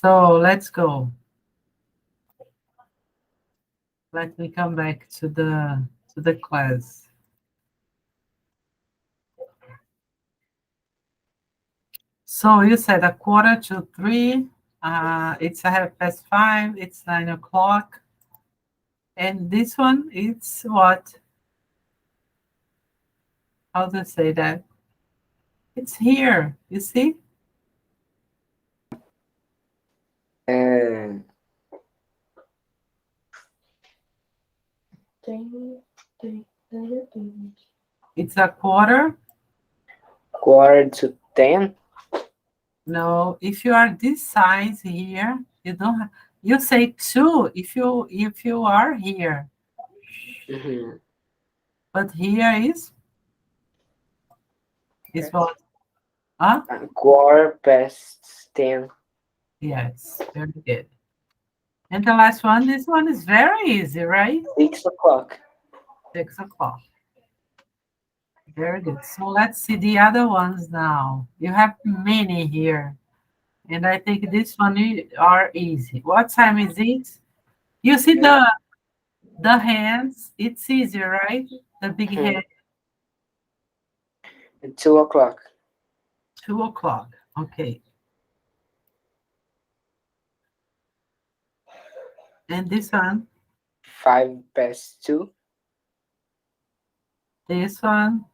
So let's go. Let me come back to the class. So you said a quarter to three. It's a 5:30. It's 9 o'clock. And this one, it's what? How to say that? It's here. You see? And It's a quarter. quarter to 10. No, if you are this size here, you don't. You say two if you are here, Mm-hmm. but here is what? Huh? Quarter past 10. Yes, very good. And the last one, this one is very easy, right? 6 o'clock. 6 o'clock. Very good. So let's see the other ones now. You have many here, and I think this one are easy. What time is it? You see the hands. It's easy, right? The big Mhm. hand. 2 o'clock. 2 o'clock. Okay. And this one, 5 past 2. this one,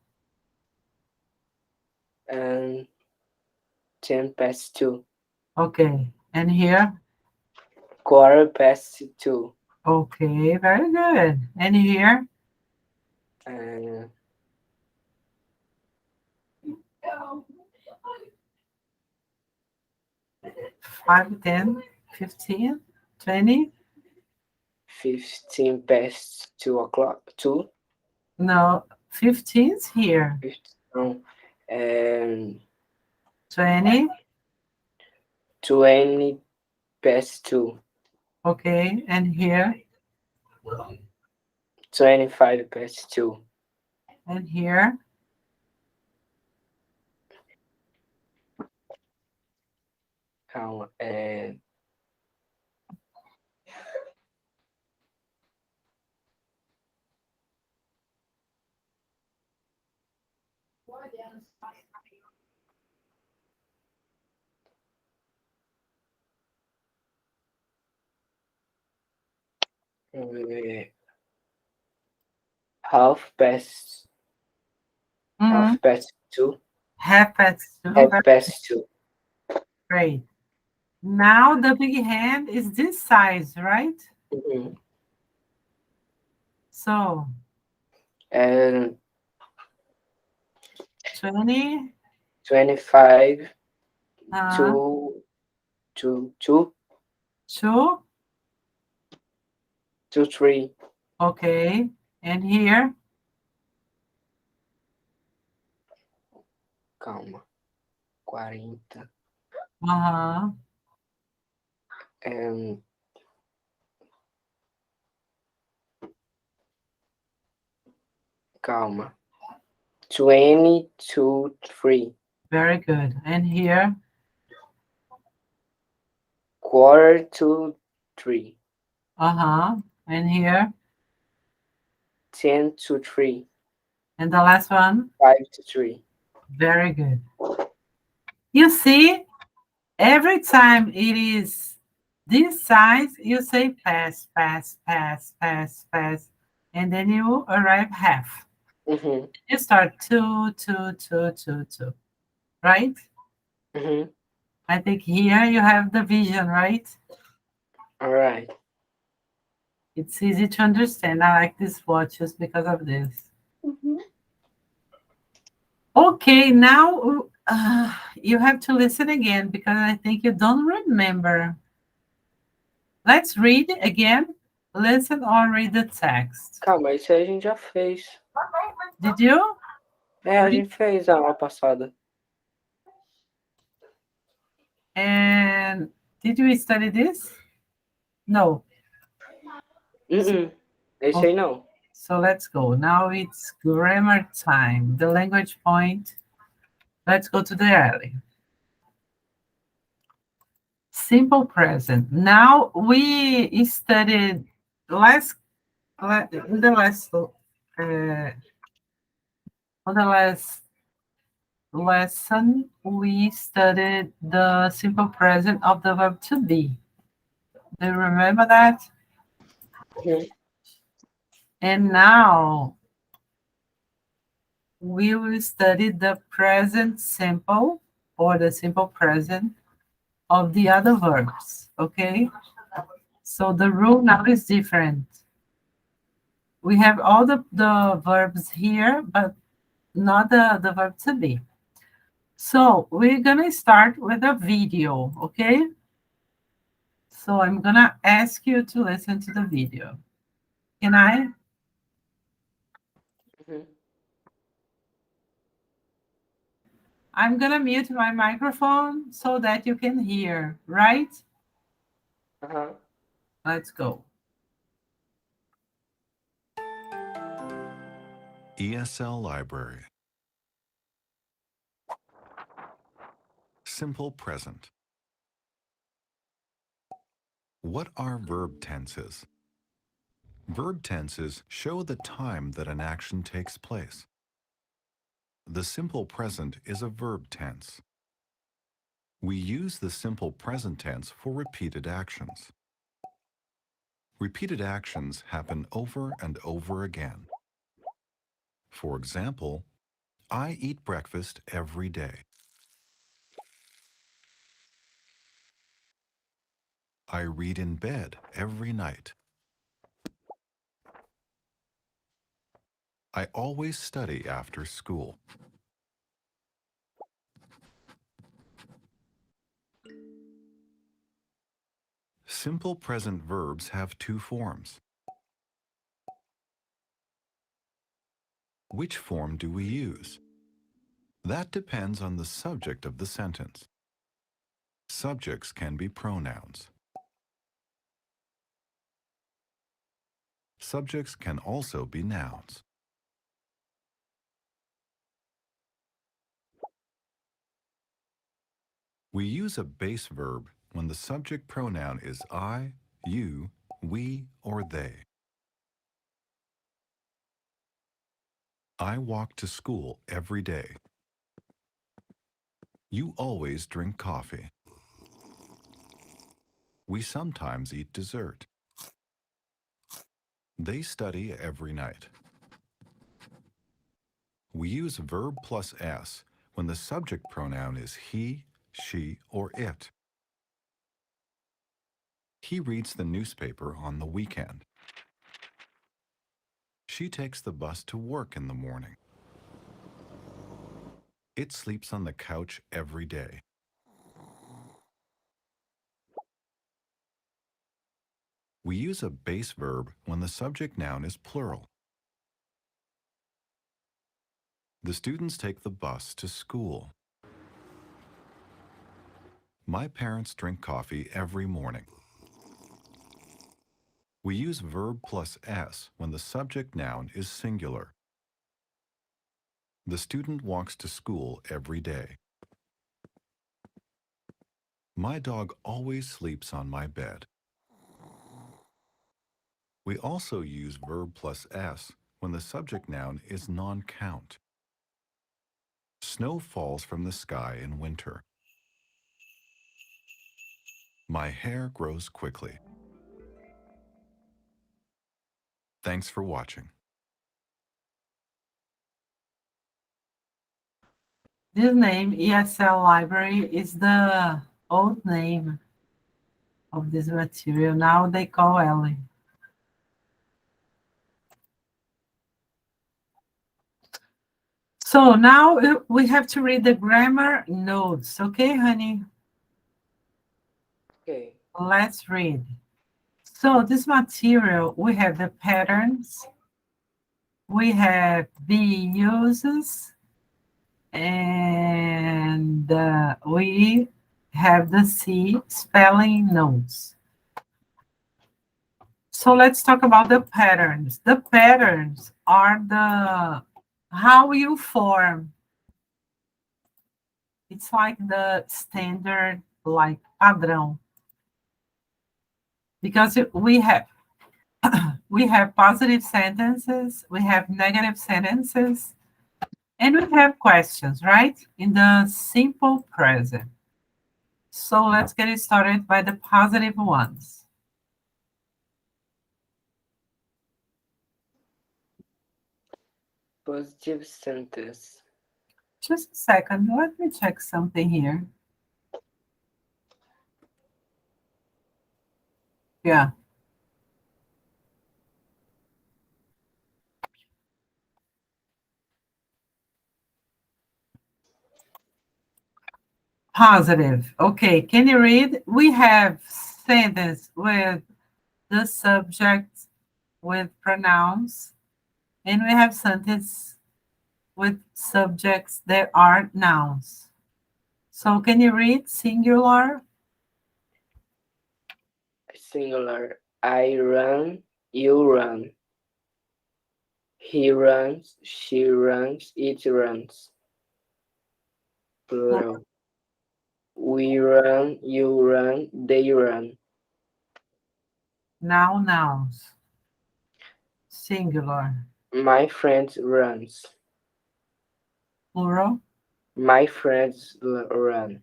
And 10 past 2. okay. And here, Quarter past 2. okay, very good. And here, And 5, 10, 15, 20. 15 past 2 o'clock. 2. No, 15's here. 15. And 20, 20 past 2. okay. And here, 25 past 2. and here, Calma. And uh, half past mm, half past 2. half past 2. Half Very past 2. great. Now the big hand is this size, right? Mhm. So And 20, 25 uh, to 2 2, to 3. okay. And here, Calma. 40. uh-huh. And calma. 20 to 3. Very good. And here, Quarter to 3. uh-huh. And here, 10 to 3. and the last one, 5 to 3. very good. You see, every time it is this size, you say pass, pass, pass, pass, pass, and then you arrive half. Mm-hmm. You start two, two, two, two, two, right? Mm-hmm. I think here you have the vision, right? All right. It's easy to understand. I like these watches because of this. Mm-hmm. Okay, now you have to listen again because I think you don't remember. Let's read again. Listen or read the text. Calma, isso aí a gente já fez. Did you? É, a gente fez a aula passada. And did you study this? No. Esse aí não. So let's go. Now it's grammar time. The language point. Let's go to the early. simple present. Now we studied last in the last on the last lesson we studied the simple present of the verb to be. Do you remember that? Mhm. And now we will study the present simple or the simple present of the other verbs. Okay? So the rule now is different. We have all the verbs here, but not the verb to be. So we're gonna start with a video, okay? So I'm gonna ask you to listen to the video. Can I? Mhm. I'm gonna mute my microphone so that you can hear, right? Uh-huh. Let's go. ESL Library. Simple present. What are verb tenses? Verb tenses show the time that an action takes place. The simple present is a verb tense. We use the simple present tense for repeated actions. Repeated actions happen over and over again. For example, I eat breakfast every day. I read in bed every night. I always study after school. Simple present verbs have two forms. Which form do we use? That depends on the subject of the sentence. Subjects can be pronouns. Subjects can also be nouns. We use a base verb when the subject pronoun is I, you, we, or they. I walk to school every day. You always drink coffee. We sometimes eat dessert. They study every night. We use verb plus s when the subject pronoun is he, she, or it. He reads the newspaper on the weekend. She takes the bus to work in the morning. It sleeps on the couch every day. We use a base verb when the subject noun is plural. The students take the bus to school. My parents drink coffee every morning. We use verb plus s when the subject noun is singular. The student walks to school every day. My dog always sleeps on my bed. We also use verb plus s when the subject noun is non-count. Snow falls from the sky in winter. My hair grows quickly. Thanks for watching. This name, ESL Library, is the old name of this material. Now they call Ellie. So now we have to read the grammar notes. Okay, honey? Okay. Let's read. So this material, we have the patterns, we have the uses, and we have the C spelling notes. So let's talk about the patterns. The patterns are the how you form. It's like the standard, like padrão. because we have positive sentences, we have negative sentences, and we have questions, right? In the simple present. So let's get it started by the positive ones. Positive sentence. Just a second, let me check something here. Yeah, positive. Okay, can you read? We have sentence with the subject with pronouns, and we have sentence with subjects that are nouns. So can you read singular? Singular. I run, you run. He runs, she runs, it runs. Plural. We run, you run, they run. Now nouns. Singular. My friend runs. Plural. My friends run.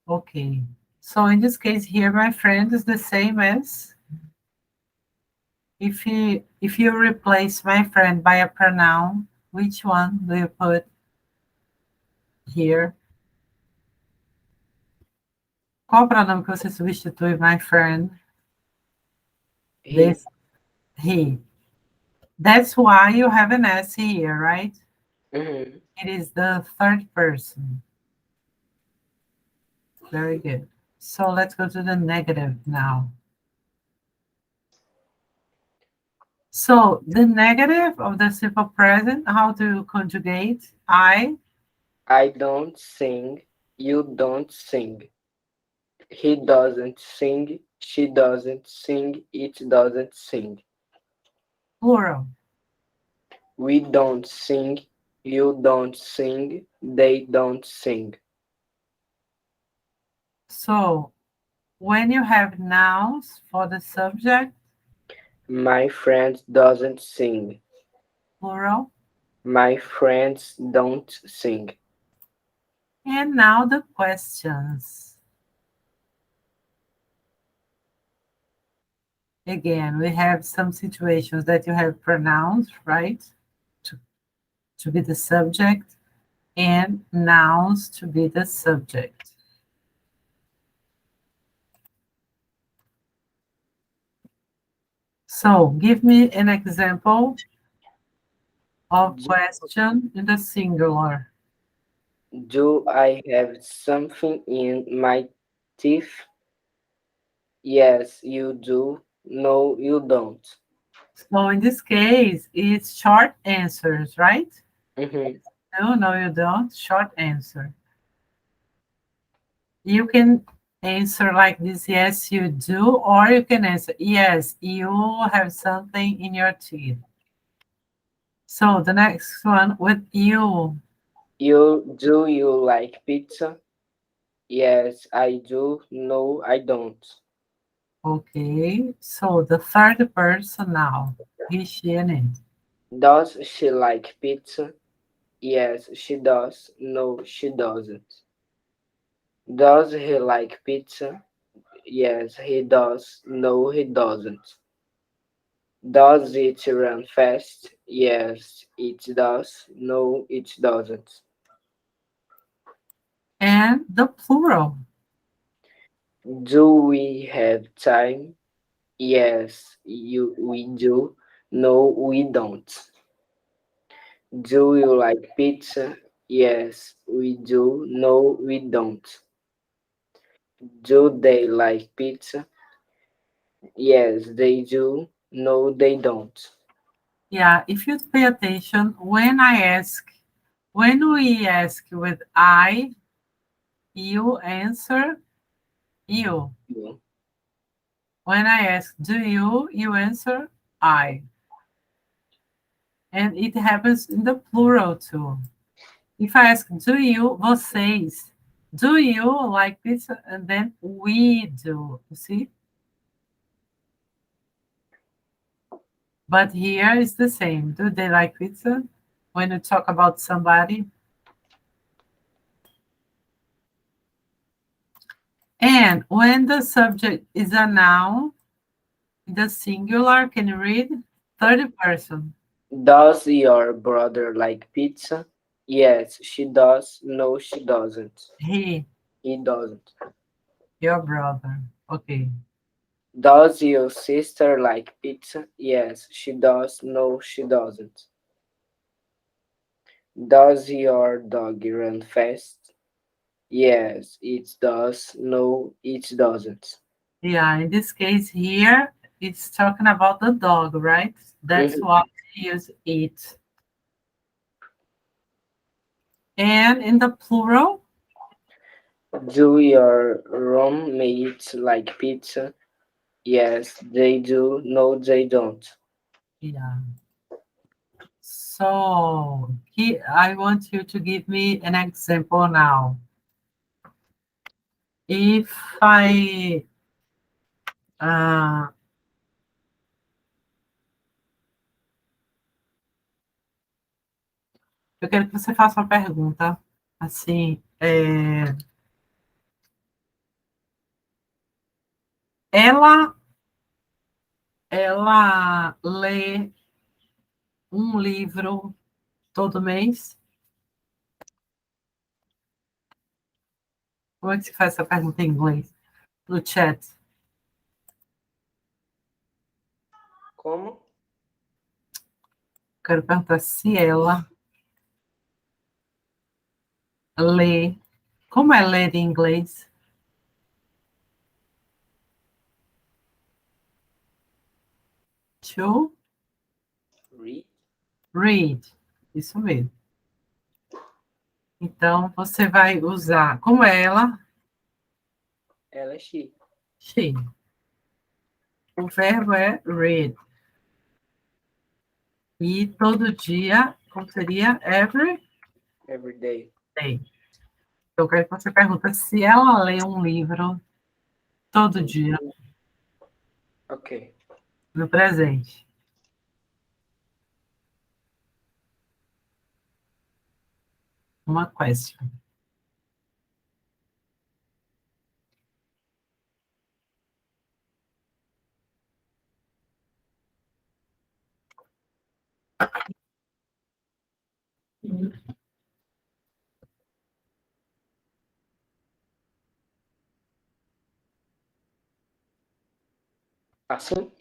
Okay. So in this case here, my friend is the same as if you replace my friend by a pronoun, which one do you put here? Qual pronome que você substitui my friend? He. This he. That's why you have an S here, right? Mhm. It is the third person. Very good. So let's go to the negative now. So the negative of the simple present, how to conjugate I don't sing. You don't sing. He doesn't sing. She doesn't sing. It doesn't sing. plural. We don't sing. You don't sing. They don't sing. So when you have nouns for the subject, My friend doesn't sing. plural. My friends don't sing. And now the questions. Again, we have some situations that you have pronouns, right? To, to be the subject, and nouns to be the subject. So give me an example of Do, question in the singular. do I have something in my teeth? Yes, you do. No, you don't. So in this case, it's short answers, right? Mhm. No, no, you don't. Short answer. You can answer like this, yes, you do, or you can answer, yes, you have something in your teeth. So the next one with you. You like pizza? Yes, I do. No, I don't. Okay, so the third person now, he, she, and it. Does she like pizza? Yes, she does. No, she doesn't. Does he like pizza? Yes, he does. No, he doesn't. Does it run fast? Yes, it does. No, it doesn't. And the plural. Do we have time? Yes, we do. No, we don't. Do you like pizza? Yes, we do. No, we don't. Do they like pizza? Yes, they do. No, they don't. Yeah, if you pay attention, when we ask with I, you answer you. You. When I ask do you answer I. And it happens in the plural too. If I ask, do you, vocês, do you like pizza? And then we do. You see? But here is the same. Do they like pizza? When you talk about somebody. And when the subject is a noun, the singular, can you read? Third person. Does your brother like pizza? Yes, she does. No, she doesn't. He, He doesn't. your brother. Okay. Does your sister like pizza? Yes, she does. No, she doesn't. Does your dog run fast? Yes, it does. No, it doesn't. Yeah, in this case here, it's talking about the dog, right? That's Mhm. why we use it. And in the plural, Do your roommates like pizza? Yes, they do. No, they don't. yeah. So I want you to give me an example now. If ah, eu quero que você faça uma pergunta, assim, ela, ela lê um livro todo mês? Como é que se faz essa pergunta em inglês? No chat. Como? Quero perguntar se ela lê. Como é ler em inglês? To Read? read. Isso mesmo. Então, você vai usar. Como é ela? Ela é she. She. O verbo é read. E todo dia, como seria? Every Every day. day. Então, eu quero que você pergunte se ela lê um livro todo dia, Ok. no presente. Uma question. Assim?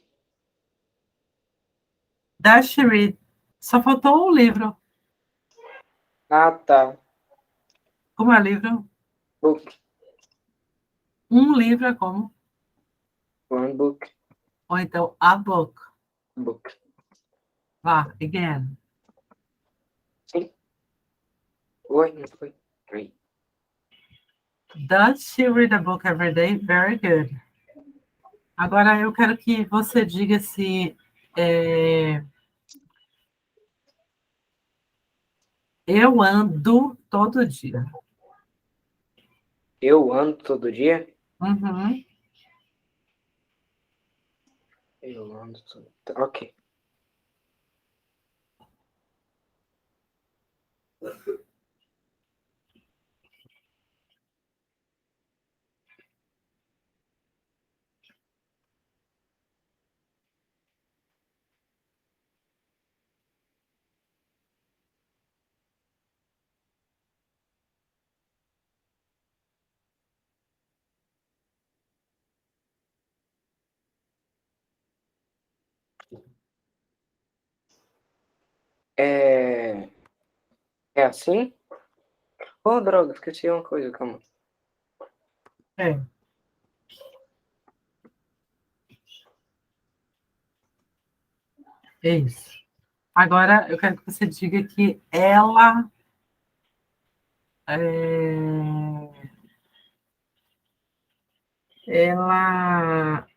Does she read? Só faltou o livro. Ah, tá. Como é livro? Book. Um livro é como? One book. Ou então a book. Book. Vá, again. Sim. Oi, não foi? Read. Does she read a book every day? Very good. Agora eu quero que você diga se eu ando todo dia. Eu ando todo dia? Uhum. Eu ando todo dia. Ok. É... É assim? Oh, droga, esqueci uma coisa, calma. É, é isso. Agora eu quero que você diga que é, ela,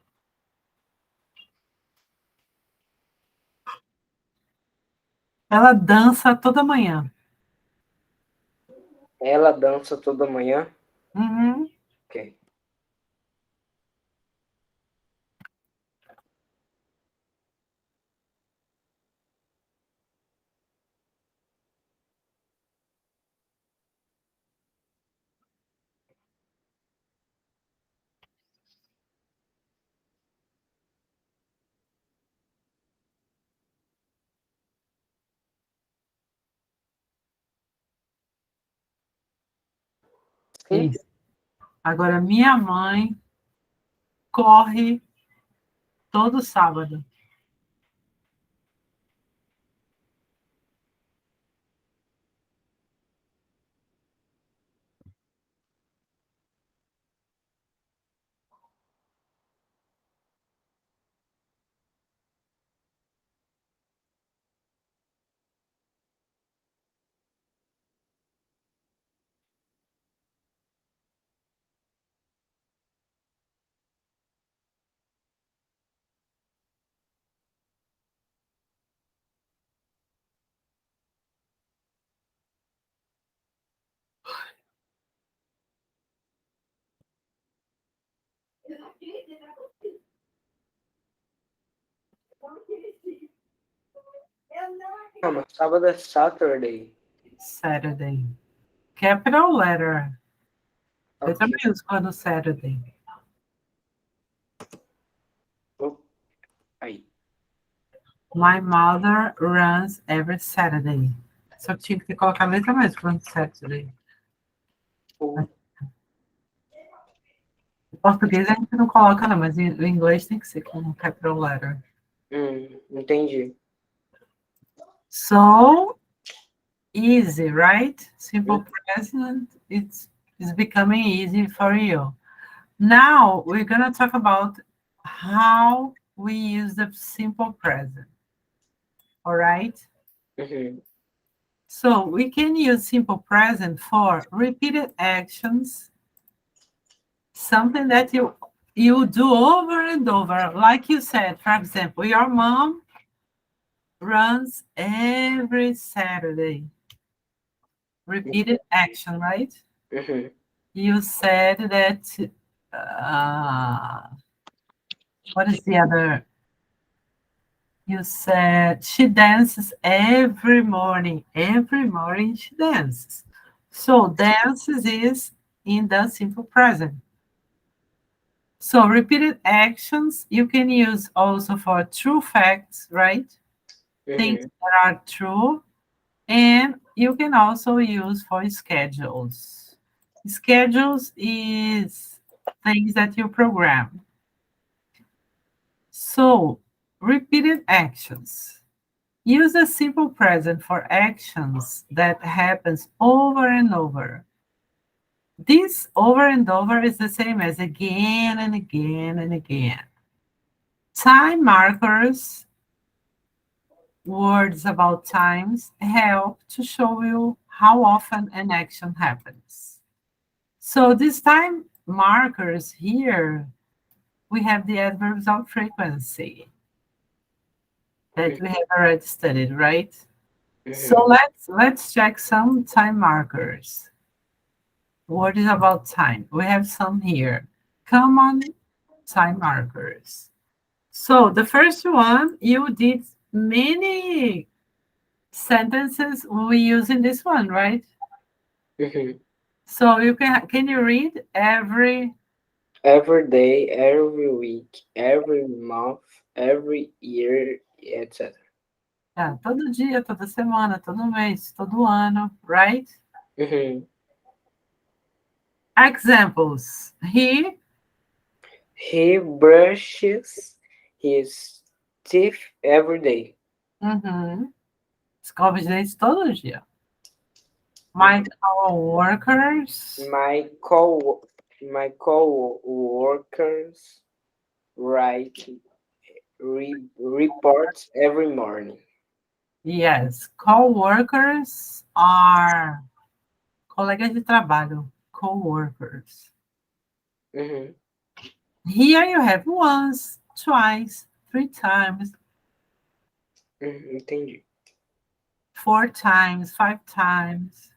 ela dança toda manhã. Ela dança toda manhã? Uhum. Ok. Sim? Isso. Agora, minha mãe corre todo sábado. Calma, sábado é Saturday. Saturday. Capital letter. Letra Ok. maiúscula no Saturday. Oh, aí. My mother runs every Saturday. Só que tinha que colocar a letra maiúscula no Saturday. Oh, Em português a gente não coloca, não, mas em inglês tem que ser com capital letter. entendi. So easy, right? Simple Hum, present, it's becoming easy for you. Now we're gonna talk about how we use the simple present. All right? Uhum. So we can use simple present for repeated actions, something that you do over and over. Like you said, for example, your mom runs every Saturday. Repeated action, right? Uhum. You said that, uh, what is the other? You said she dances every morning. Every morning she dances. So dances is in the simple present. So repeated actions you can use also for true facts, right? Things Uhum. that are true. And you can also use for schedules. Schedules is things that you program. So, repeated actions. Use a simple present for actions that happens over and over. This over and over is the same as again and again and again. Time markers, words about times, help to show you how often an action happens. So these time markers here, we have the adverbs of frequency that we have already studied, right? So Uhum. let's check some time markers. What is about time? We have some here. Common time markers. So the first one, you did many sentences we use in this one, right? Uhum. So can you read every Every day, every week, every month, every year, etc. todo dia, toda semana, todo mês, todo ano, right? Uhum. Examples. He brushes his teeth every day. Uhum, escova os dentes todo dia. My Uhum. coworkers. My co my co-workers write reports every morning. Yes, coworkers are colegas de trabalho, coworkers. Uhum. Here you have once, twice, three times, Entendi. four times, five times.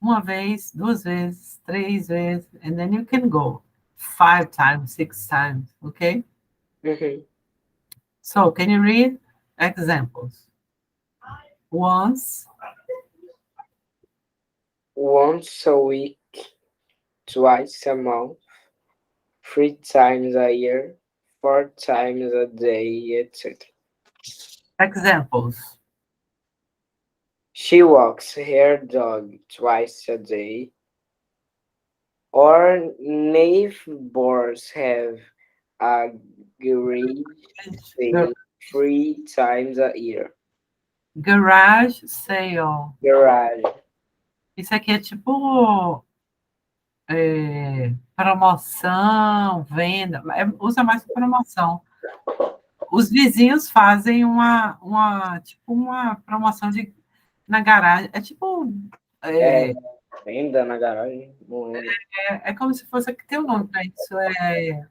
Uma vez, duas vezes, três vezes, and then you can go five times, six times, okay? Uhum. So can you read examples? Once, Once a week, twice a month, three times a year, four times a day, etc. examples. She walks her dog twice a day. Our neighbors have a garage Gar- sale 3 times a year. Garage sale. Garage. Isso aqui é tipo promoção, venda. Usa mais para promoção. Os vizinhos fazem tipo uma promoção na garagem. É tipo. É, É, venda na garagem? Não lembro. é como se fosse. Aqui tem um nome para isso. É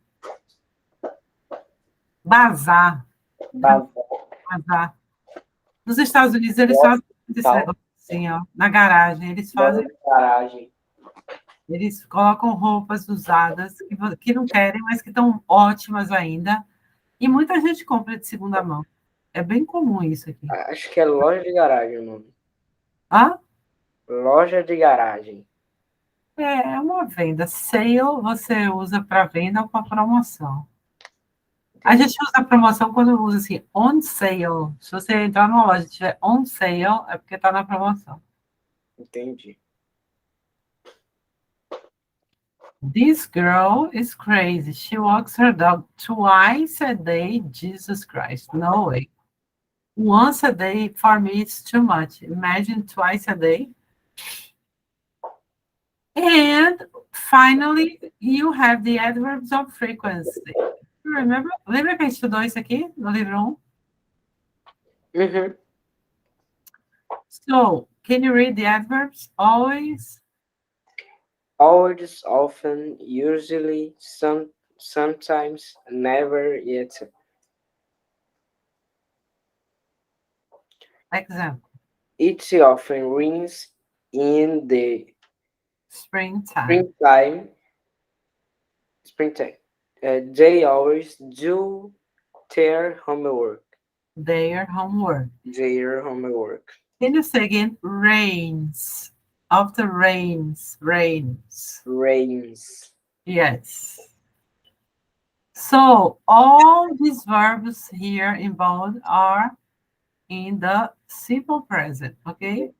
bazar. Bazar. Bazar. Nos Estados Unidos, eles Loja fazem esse tal. negócio assim, ó, na garagem. Eles Loja fazem. de garagem. Eles colocam roupas usadas que não querem, mas que estão ótimas ainda. E muita gente compra de segunda mão. É bem comum isso aqui. Acho que é loja de garagem, mano. Ah, Loja de garagem. é uma venda. Sale você usa para venda ou para promoção. A Entendi. gente usa promoção quando usa assim, on sale. Se você entrar numa loja e tiver on sale, é porque está na promoção. Entendi. This girl is crazy. She walks her dog twice a day. Jesus Christ. No way. Once a day for me is too much. Imagine twice a day. And finally, you have the adverbs of frequency. Remember? Lembra que a gente estudou isso aqui no livro 1? Uhum. So, can you read the adverbs? Always, Always, often, usually, sometimes, never, yet. example, It often rains in the springtime, springtime. Springtime. They always do their homework. their homework. Their homework. Can you say again? Rains. After rains, rains. Rains. Yes. So, all these verbs here in bold are in the simple present, okay?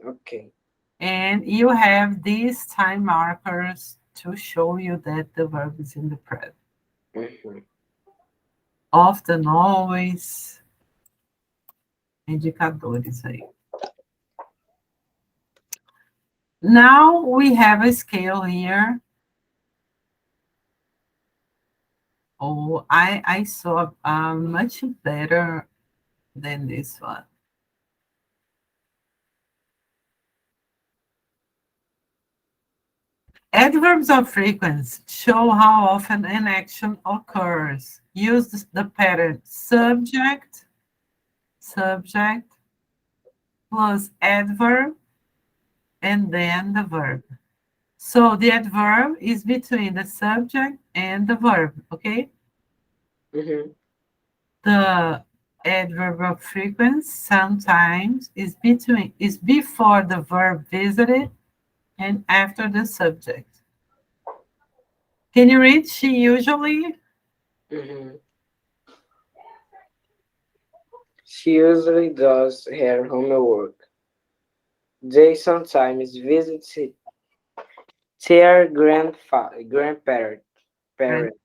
Okay. And you have these time markers to show you that the verb is in the present. Mhm. Often, always, indicadores aí. Now we have a scale here. Oh, I saw much better than this one. Adverbs of frequency show how often an action occurs. Use the pattern subject plus adverb, and then the verb. So the adverb is between the subject and the verb, okay? Mhm. The adverb of frequency sometimes is before the verb visited and after the subject. Can you read? She usually Mhm. She usually does her homework. They sometimes visit their grandparents. read. Parents.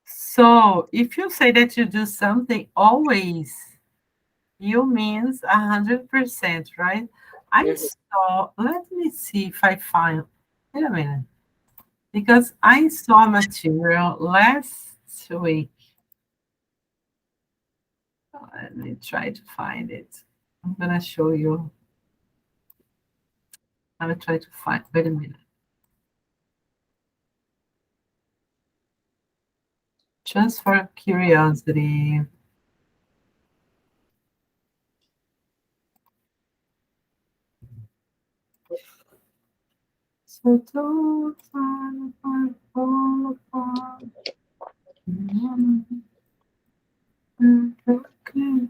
So if you say that you do something always, you means 100%, right? I Mhm. saw, let me see if I find, wait a minute, because I saw material last week. Let me try to find it. I'm gonna show you. I'm gonna try to find, wait a minute. Just for curiosity. So don't fall apart. Okay.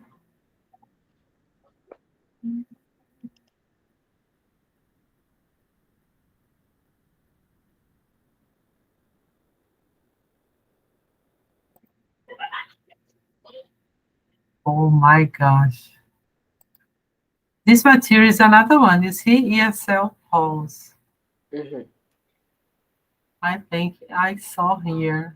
Oh my gosh. This material is another one. You see, ESL poles. Mm-hmm. I think I saw here.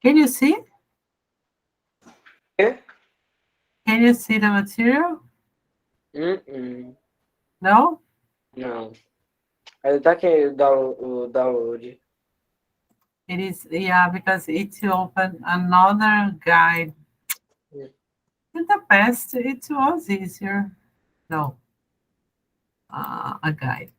Can you see? Yeah? Can you see the material? Mm-mm. No? Não. Ele tá aqui o download. It is, yeah, because it opened another guide. Hum. In the past, it was easier. No, a guide.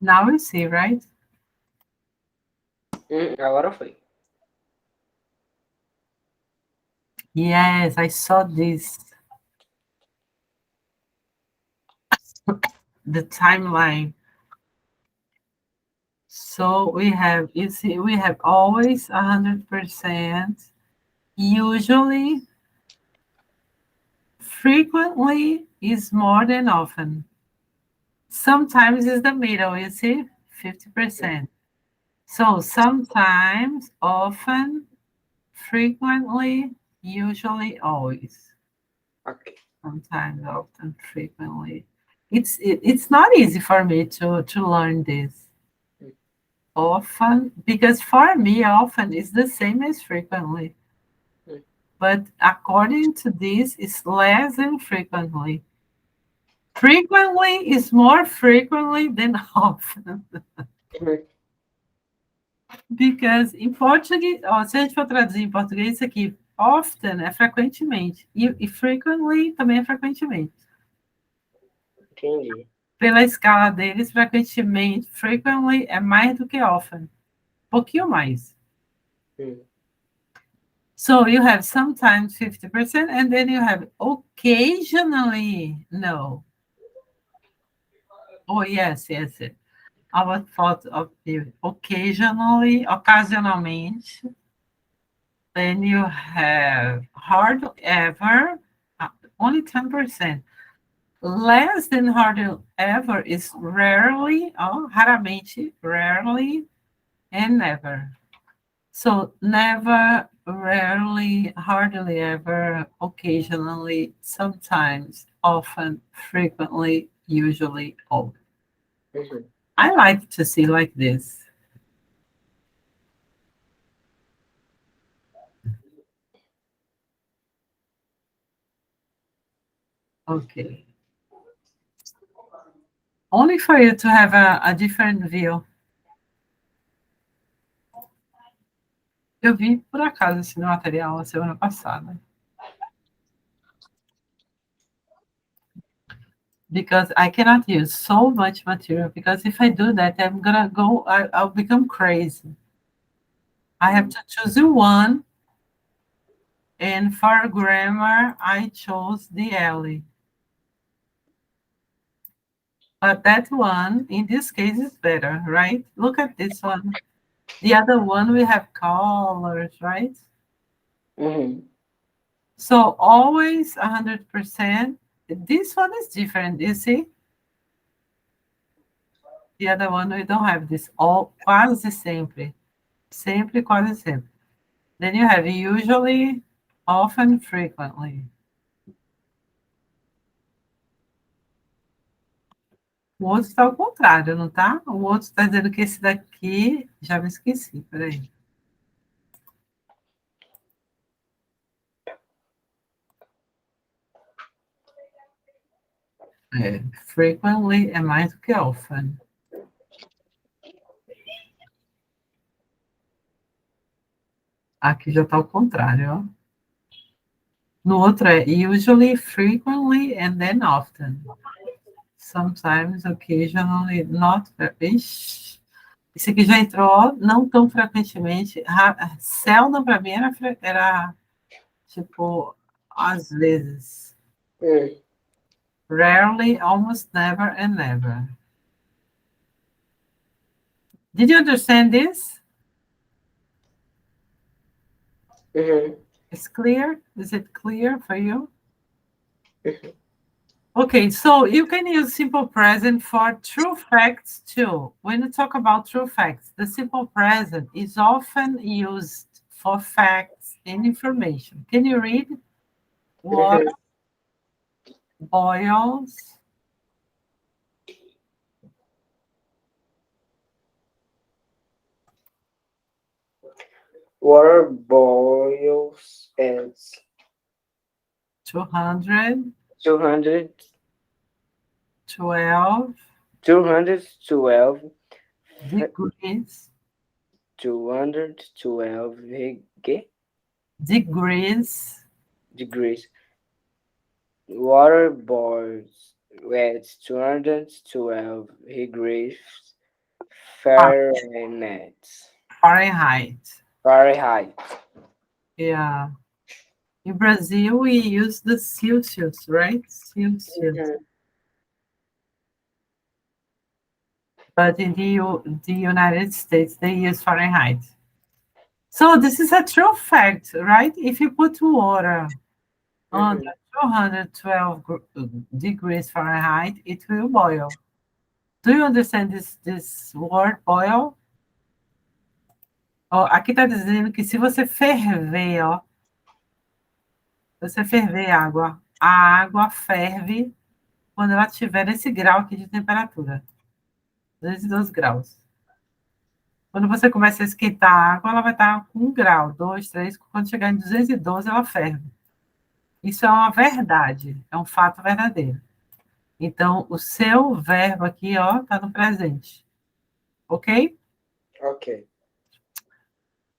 Now you see, right? Agora foi. Yes, I saw this. The timeline. So we have, you see, we have always 100%, usually, frequently is more than often. Sometimes is the middle, you see, 50%. So sometimes, often, frequently, usually, always. Ok. Sometimes, often, frequently. It's not easy for me to learn this. Hum. Often, because for me, often is the same as frequently. Hum. But according to this, it's less than frequently. Frequently is more frequently than often. Uhum. Because em português, ó, se a gente for traduzir em português, isso aqui, often é frequentemente. E frequently também é frequentemente. Entendi. Pela escala deles, frequentemente, frequently é mais do que often. Um pouquinho mais. Hum. So you have sometimes 50%, and then you have occasionally no. Oh, yes, yes. Our thought of the occasionally, occasionalmente. Then you have hardly ever, only 10%. Less than hardly ever is rarely, oh, raramente, rarely, and never. So never, rarely, hardly ever, occasionally, sometimes, often, frequently, usually, always. Uhum. I like to see like this. Okay. Only for you to have a different view. Eu vi por acaso esse material a semana passada. Because I cannot use so much material, because if I do that, I'm gonna go, I'll become crazy. I have to choose one, and for grammar, I chose the Ellie. But that one, in this case, is better, right? Look at this one. The other one, we have colors, right? Uhum. So always 100%. This one is different, you see? The other one, we don't have this. All quase sempre. Sempre, quase sempre. Then you have usually, often, frequently. O outro está ao contrário, não tá? O outro está dizendo que esse daqui, já me esqueci, peraí. É, frequently é mais do que often. Aqui já está ao contrário, ó. No outro é usually, frequently, and then often. Sometimes, occasionally, not very. Ixi, Esse aqui já entrou, não tão frequentemente. Seldom para mim era tipo, às vezes. Mm, Rarely, almost never, and never. Did you understand this? mhm, It's clear? Is it clear for you? mhm, Okay, so you can use simple present for true facts too. When you talk about true facts, the simple present is often used for facts and information. Can you read? Water mhm. boils Water boils at 212 200, 212 degrees, 212 degrees degrees. Water boils at 212 degrees Fahrenheit. Fahrenheit. Fahrenheit. Yeah. In Brazil, we use the Celsius, right? Celsius. Mhm, But in the United States, they use Fahrenheit. So this is a true fact, right? If you put water under mhm. 212 degrees Fahrenheit, it will boil. Do you understand this word, boil? Ó, aqui está dizendo que se você ferver, ó, você ferver a água ferve quando ela tiver nesse grau aqui de temperatura, 212 graus. Quando você começa a esquentar a água, ela vai estar com 1 grau, 2, 3. Quando chegar em 212, ela ferve. Isso é uma verdade, é um fato verdadeiro. Então, o seu verbo aqui, ó, está no presente. Ok? Okay.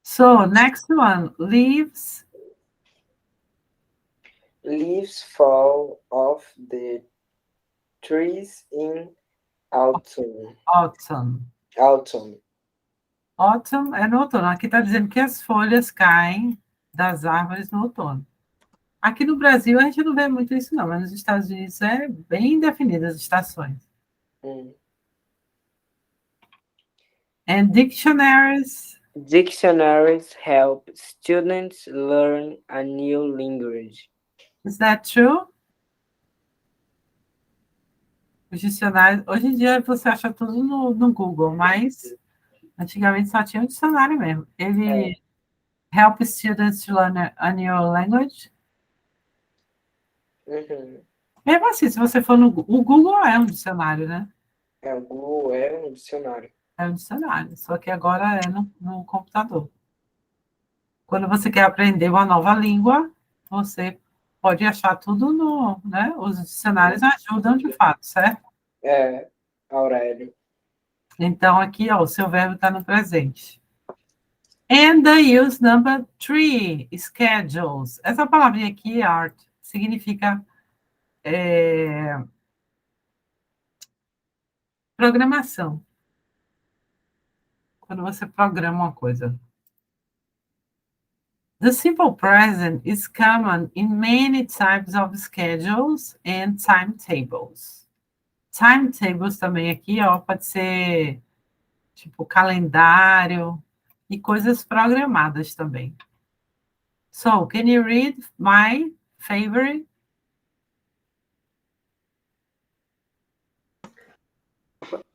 So, next one. Leaves, Leaves fall off the trees in autumn. autumn. Autumn. Autumn é no outono. Aqui está dizendo que as folhas caem das árvores no outono. Aqui no Brasil a gente não vê muito isso, não, mas nos Estados Unidos é bem definidas as estações. Mm. And dictionaries, Dictionaries help students learn a new language. is that true? Os dicionários, hoje em dia você acha tudo no Google, mas antigamente só tinha um dicionário mesmo. É. Ele help students to learn a new language. Uhum. Mesmo assim, se você for no Google, o Google é um dicionário, né? É, o Google é um dicionário. É um dicionário, só que agora é no computador. Quando você quer aprender uma nova língua, você pode achar tudo no, né? Os dicionários ajudam de fato, certo? É, Aurélio. Então, aqui, ó, o seu verbo está no presente. And the use number 3, schedules. Essa palavrinha aqui, art, significa programação. Quando você programa uma coisa. The simple present is common in many types of schedules and timetables. Timetables também aqui, ó, pode ser tipo calendário e coisas programadas também. So, can you read my favorite?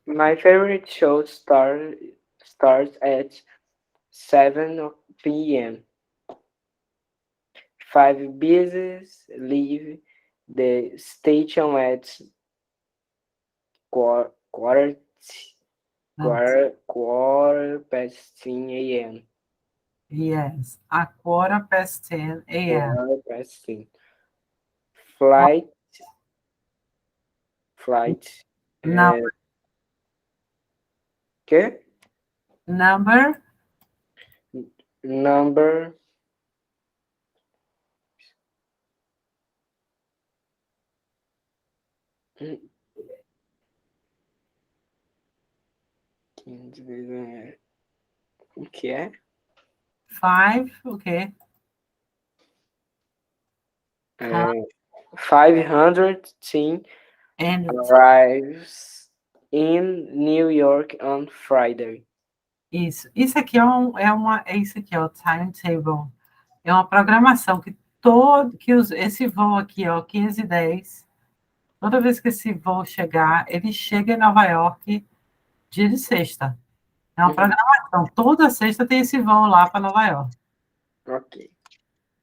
My favorite show starts at 7 p.m. Five buses leave the station at quarter, quarter past 10 a.m. Yes, a quarter past 10 a.m. Quarter past 10. Flight, flight. Number, Que? number Number 15 vezes o que é? 5, okay. É 510 And arrives in New York on Friday. isso aqui é isso aqui, ó, timetable. É uma programação que esse voo aqui, ó, 15:10, toda vez que esse voo chegar, ele chega em Nova York dia de sexta. É uma Uhum. programação. Toda sexta tem esse voo lá para Nova York. Ok.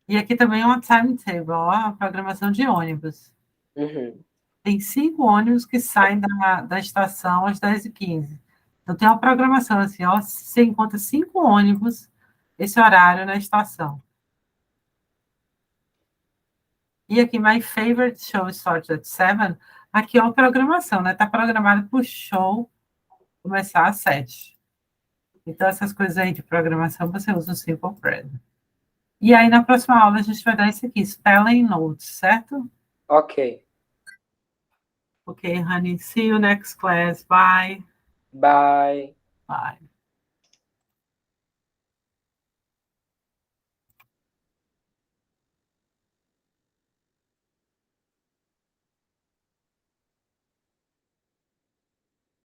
E aqui também é uma timetable, ó, uma programação de ônibus. Uhum. Tem 5 ônibus que saem da estação às 10h15. Então tem uma programação assim, ó, você encontra 5 ônibus esse horário na estação. E aqui, my favorite show starts at 7. Aqui é uma programação, né? Está programado para o show começar às 7. Então, essas coisas aí de programação você usa o Simple Present. E aí, na próxima aula, a gente vai dar isso aqui, Spelling Notes, certo? Ok. Ok, honey. See you next class. Bye. Bye. Bye.